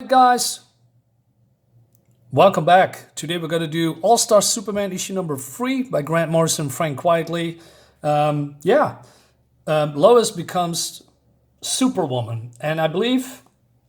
Guys, welcome back. Today we're going to do All-Star Superman issue number 3 by Grant Morrison, Frank Quietly. Lois becomes Superwoman, and I believe,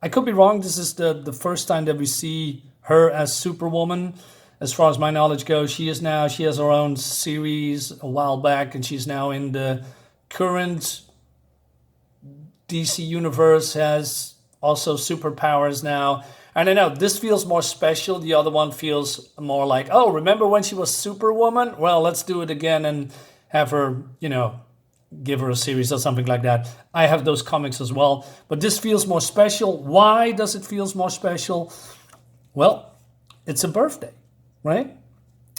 I could be wrong, this is the first time that we see her as Superwoman. As far as my knowledge goes, she has her own series a while back, and she's now in the current DC universe, has also superpowers now. And I know this feels more special. The other one feels more like, oh, remember when she was Superwoman? Well, let's do it again and have her, give her a series or something like that. I have those comics as well. But this feels more special. Why does it feel more special? Well, it's a birthday, right?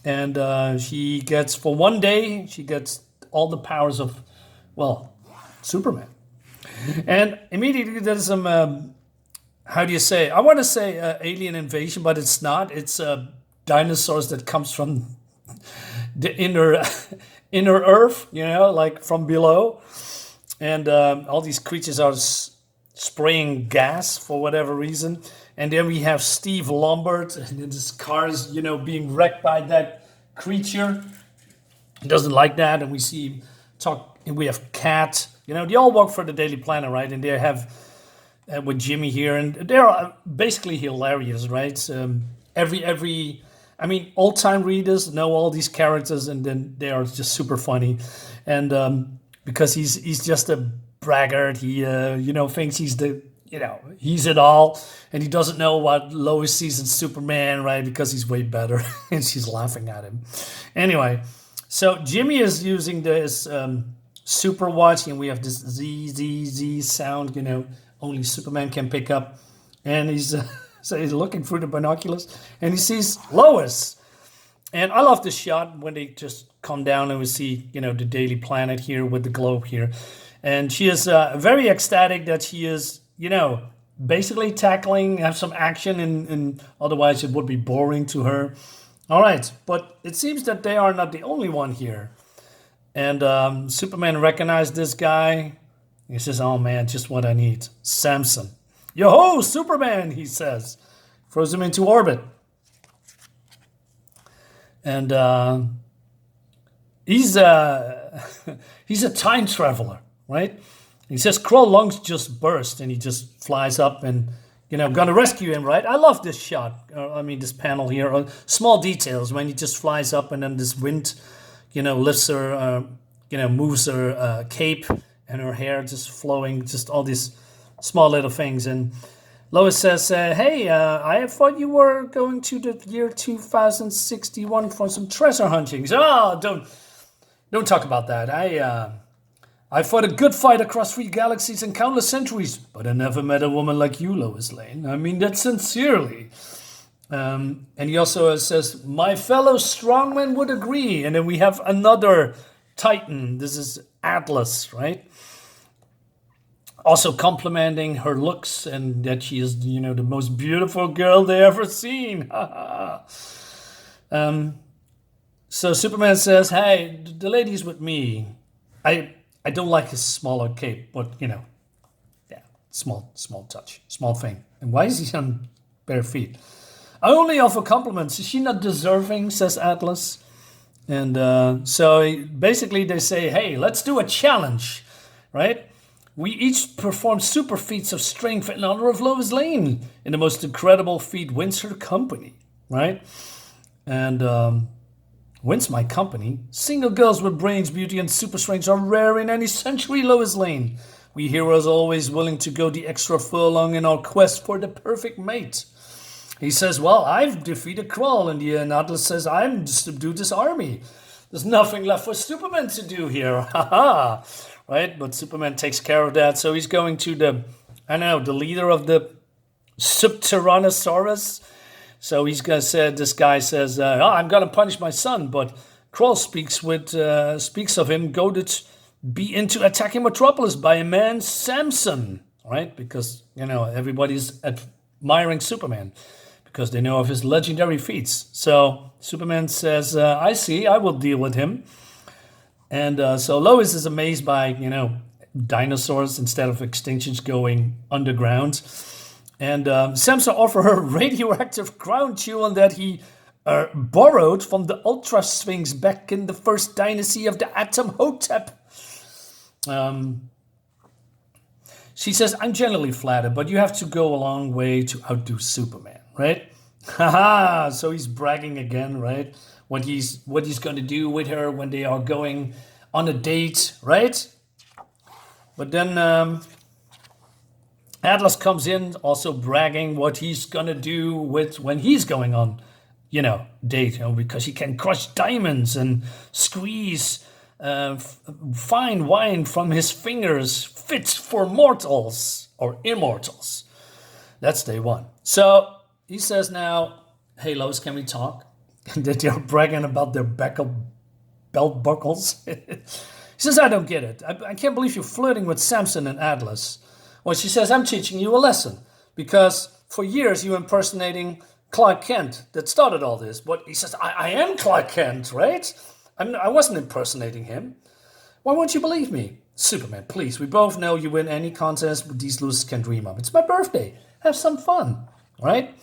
And she gets, for one day, she gets all the powers of, well, Superman. And immediately there's some, how do you say? I want to say alien invasion, but it's not. It's dinosaurs that comes from the inner Earth, like from below. And all these creatures are spraying gas for whatever reason. And then we have Steve Lombard, and his car is, being wrecked by that creature. He doesn't like that, and we see him talk. And we have Cat. They all work for the Daily Planet, right? And they have with Jimmy here, and they're basically hilarious, right? Old-time readers know all these characters, and then they are just super funny. And because he's just a braggart, he thinks he's he's it all, and he doesn't know what Lois sees in Superman, right? Because he's way better, and she's laughing at him. Anyway, so Jimmy is using this super watch, and we have this Z sound, only Superman can pick up. And he's so he's looking through the binoculars, and he sees Lois. And I love this shot when they just come down and we see, the Daily Planet here with the globe here. And she is very ecstatic that she is, basically tackling, have some action, and otherwise it would be boring to her. All right, but it seems that they are not the only one here. And Superman recognized this guy. He says, oh man, just what I need. Samson. Yo-ho, Superman, he says. Throws him into orbit. And he's a time traveler, right? He says Kroll lungs just burst, and he just flies up and, gonna rescue him, right? I love this shot. This panel here. Small details when he just flies up, and then this wind lifts her, moves her cape, and her hair just flowing, just all these small little things. And Lois says, hey, I thought you were going to the year 2061 for some treasure hunting. He said, oh, don't talk about that. I fought a good fight across 3 galaxies and countless centuries, but I never met a woman like you, Lois Lane. I mean that sincerely. And he also says, my fellow strongmen would agree. And then we have another Titan. This is Atlas, right? Also complimenting her looks, and that she is, the most beautiful girl they ever seen. So Superman says, hey, the lady's with me. I don't like his smaller cape, but, small touch, small thing. And why is he on bare feet? I only offer compliments. Is she not deserving, says Atlas. And so basically they say, hey, let's do a challenge, right? We each perform super feats of strength in honor of Lois Lane. And the most incredible feat wins her company, right? And wins my company. Single girls with brains, beauty, and super strength are rare in any century, Lois Lane. We heroes are always willing to go the extra furlong in our quest for the perfect mate. He says, well, I've defeated Kroll, and the Atlas says, I'm subdued this army. There's nothing left for Superman to do here. Ha-ha. Right? But Superman takes care of that. So he's going to the leader of the Subtyrannosaurus. So this guy says, I'm going to punish my son. But Kroll speaks of him goaded be into attacking Metropolis by a man, Samson. Right? Because, everybody's admiring Superman, because they know of his legendary feats. So Superman says, I see, I will deal with him. And so Lois is amazed by, dinosaurs instead of extinctions going underground. And Samson offered her radioactive crown jewel that he borrowed from the Ultra Sphinx back in the first dynasty of the Atom Hotep. She says, I'm generally flattered, but you have to go a long way to outdo Superman, right? Haha, so he's bragging again, right? What he's going to do with her when they are going on a date, right? But then Atlas comes in also bragging what he's going to do with when he's going on, date, because he can crush diamonds and squeeze fine wine from his fingers, fit for mortals or immortals. That's day one. So he says now, hey Lois, can we talk? And that they're bragging about their belt buckles. He says, I don't get it. I can't believe you're flirting with Samson and Atlas. Well, she says, I'm teaching you a lesson. Because for years you were impersonating Clark Kent that started all this. But he says, I am Clark Kent, right? I wasn't impersonating him. Why won't you believe me? Superman, please. We both know you win any contest but these losers can dream of. It's my birthday. Have some fun, right?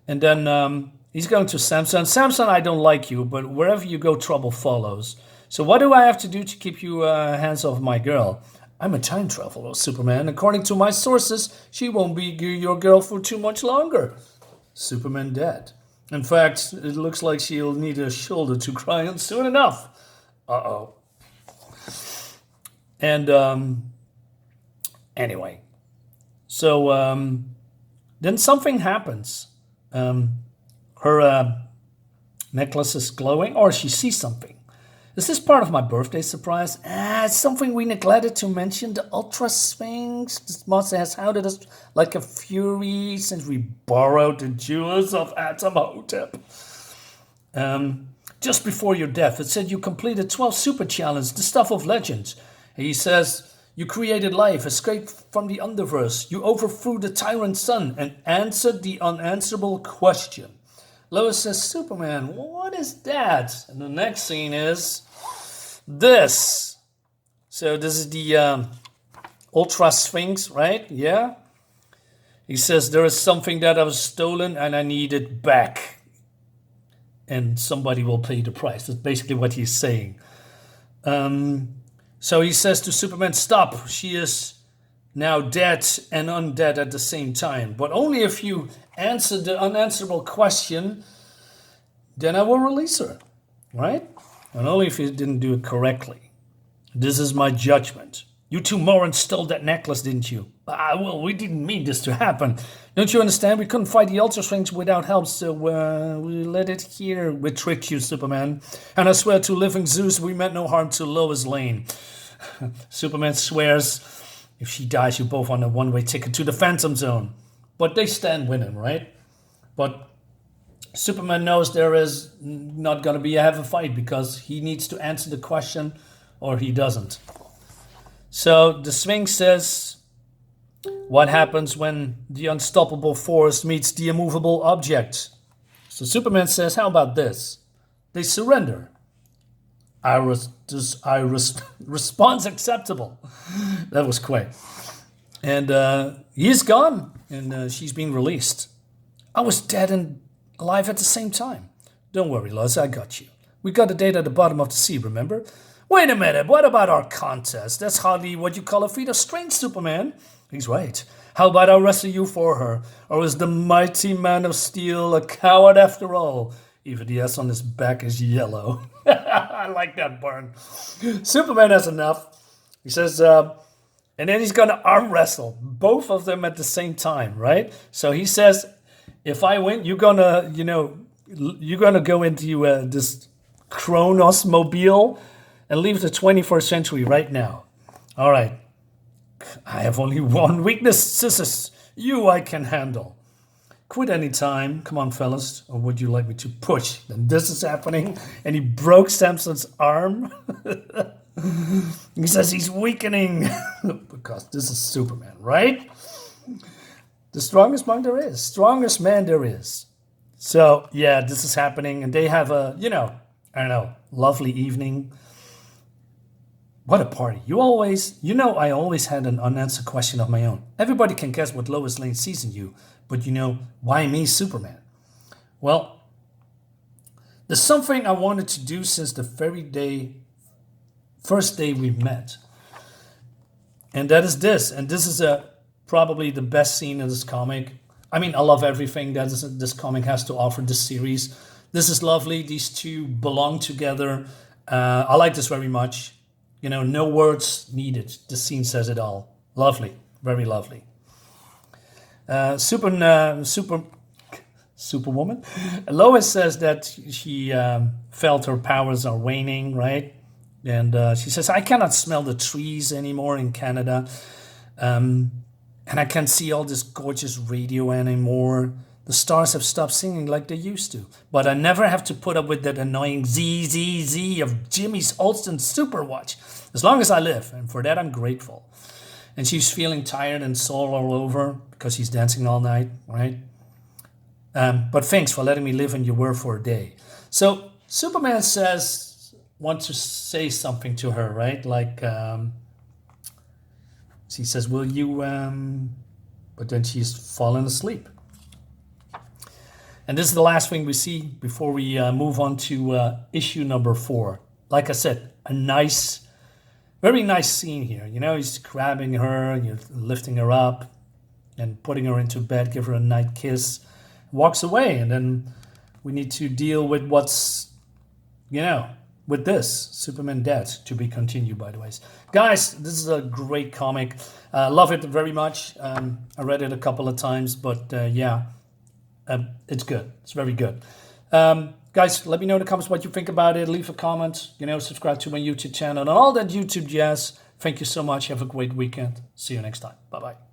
And then he's going to Samson. Samson, I don't like you, but wherever you go, trouble follows. So what do I have to do to keep you hands off my girl? I'm a time traveler, Superman. According to my sources, she won't be your girl for too much longer. Superman dead. In fact, it looks like she'll need a shoulder to cry on soon enough. Uh-oh. And anyway, so then something happens. Her necklace is glowing, or she sees something. Is this part of my birthday surprise? It's something we neglected to mention. The Ultra Sphinx. This monster has hounded us like a fury since we borrowed the jewels of Atom Hotep. Just before your death, it said you completed 12 super challenges, the stuff of legends. He says, you created life, escaped from the underverse. You overthrew the tyrant sun and answered the unanswerable question. Lois says, Superman, what is that? And the next scene is this. So this is the Ultra Sphinx, right? Yeah. He says, there is something that I was stolen and I need it back. And somebody will pay the price. That's basically what he's saying. So he says to Superman, stop. She is now dead and undead at the same time. But only if you answer the unanswerable question, then I will release her. Right? And only if you didn't do it correctly. This is my judgment. You two morons stole that necklace, didn't you? Well, we didn't mean this to happen. Don't you understand? We couldn't fight the Ultra Sphinx without help, so we let it here. We tricked you, Superman. And I swear to living Zeus, we meant no harm to Lois Lane. Superman swears, if she dies, you're both on a one-way ticket to the Phantom Zone. But they stand with him, right? But Superman knows there is not going to be a heavy fight because he needs to answer the question or he doesn't. So the Sphinx says, what happens when the unstoppable force meets the immovable object? So Superman says, how about this? They surrender. Response acceptable. That was quick. And he's gone, and she's being released. I was dead and alive at the same time. Don't worry, Lois, I got you. We got the data at the bottom of the sea, remember? Wait a minute, what about our contest? That's hardly what you call a feat of strength, Superman. He's right. How about I wrestle you for her? Or is the mighty man of steel a coward after all? Even the S on his back is yellow. I like that burn. Superman has enough. He says, and then he's going to arm wrestle both of them at the same time, right? So he says, if I win, you're going to go into this Kronos mobile and leave the 21st century right now. All right. I have only one weakness, sisters. You I can handle. Quit any time. Come on, fellas. Or would you like me to push? Then this is happening. And he broke Samson's arm. He says he's weakening. Because this is Superman, right? The strongest man there is. Strongest man there is. So, yeah, this is happening. And they have a, lovely evening. What a party. I always had an unanswered question of my own. Everybody can guess what Lois Lane sees in you, but why me, Superman? Well, there's something I wanted to do since the first day we met. And that is this. And this is probably the best scene in this comic. I mean, I love everything that this comic has to offer, this series. This is lovely. These two belong together. I like this very much. No words needed. The scene says it all. Lovely. Very lovely. Superwoman. Lois says that she felt her powers are waning, right? And she says, I cannot smell the trees anymore in Canada. And I can't see all this gorgeous radio anymore. The stars have stopped singing like they used to. But I never have to put up with that annoying ZZZ of Jimmy's Olsen Superwatch. As long as I live. And for that, I'm grateful. And she's feeling tired and sore all over because she's dancing all night, right? But thanks for letting me live in your world for a day. So Superman wants to say something to her, right? Like, she says, will you, but then she's fallen asleep. And this is the last thing we see before we move on to issue number 4. Like I said, very nice scene here. He's grabbing her, lifting her up and putting her into bed, give her a night kiss, walks away. And then we need to deal with what's, with this. Superman dead, to be continued, by the way. Guys, this is a great comic. Love it very much. I read it a couple of times, but it's good. It's very good. Guys, let me know in the comments what you think about it. Leave a comment. Subscribe to my YouTube channel and all that YouTube jazz. Thank you so much. Have a great weekend. See you next time. Bye-bye.